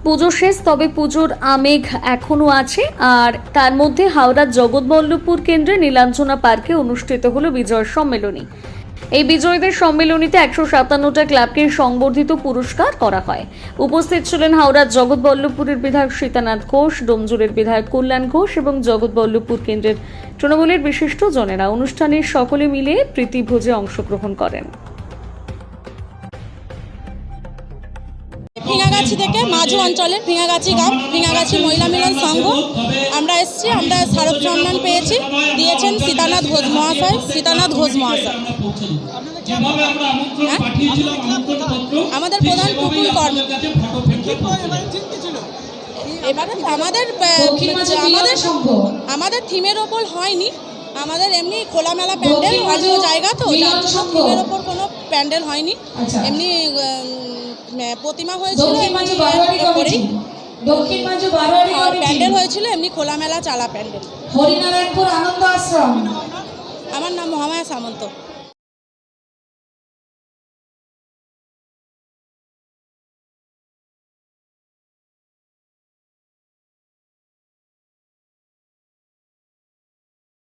পুজো শেষ, তবে পুজোর আমেঘ এখনো আছে। আর তার মধ্যে হাওড়ার জগৎবল্লভপুর কেন্দ্রে নীলাঞ্জনা পার্কে অনুষ্ঠিত হলো বিজয় সম্মেলনী। এই বিজয়ীদের সম্মেলনীতে 157টা ক্লাবকে সংবর্ধিত পুরস্কার করা হয়। উপস্থিত ছিলেন হাওড়ার জগৎবল্লভপুরের বিধায়ক সীতানাথ ঘোষ, ডোমজুরের বিধায়ক কল্যাণ ঘোষ এবং জগৎবল্লভপুর কেন্দ্রের তৃণমূলের বিশিষ্ট জনেরা। অনুষ্ঠানে সকলে মিলে প্রীতিভোজে অংশগ্রহণ করেন। ফিঙাগাছি থেকে মাঝু অঞ্চলের ফিঙাগাছি গ্রাম, ফিঙাগাছি মহিলা মিলন সংঘ আমরা এসেছি। আমরা স্মারক সম্মান পেয়েছি, দিয়েছেন সীতানাথ ঘোষ মহাশয়। আমাদের প্রধান পুকুর কর্ম। এবারে আমাদের থিমের ওপর হয়নি, আমাদের এমনি খোলামেলা প্যান্ডেল, অল্প জায়গা তো থিমের ওপর কোনো প্যান্ডেল হয়নি। এমনি প্রতিমা হয়েছিল, প্যান্ডেল হয়েছিল এমনি খোলামেলা চালা প্যান্ডেল। হরিনারায়ণপুর আনন্দ আশ্রম। আমার নাম মহামায়া সামন্ত।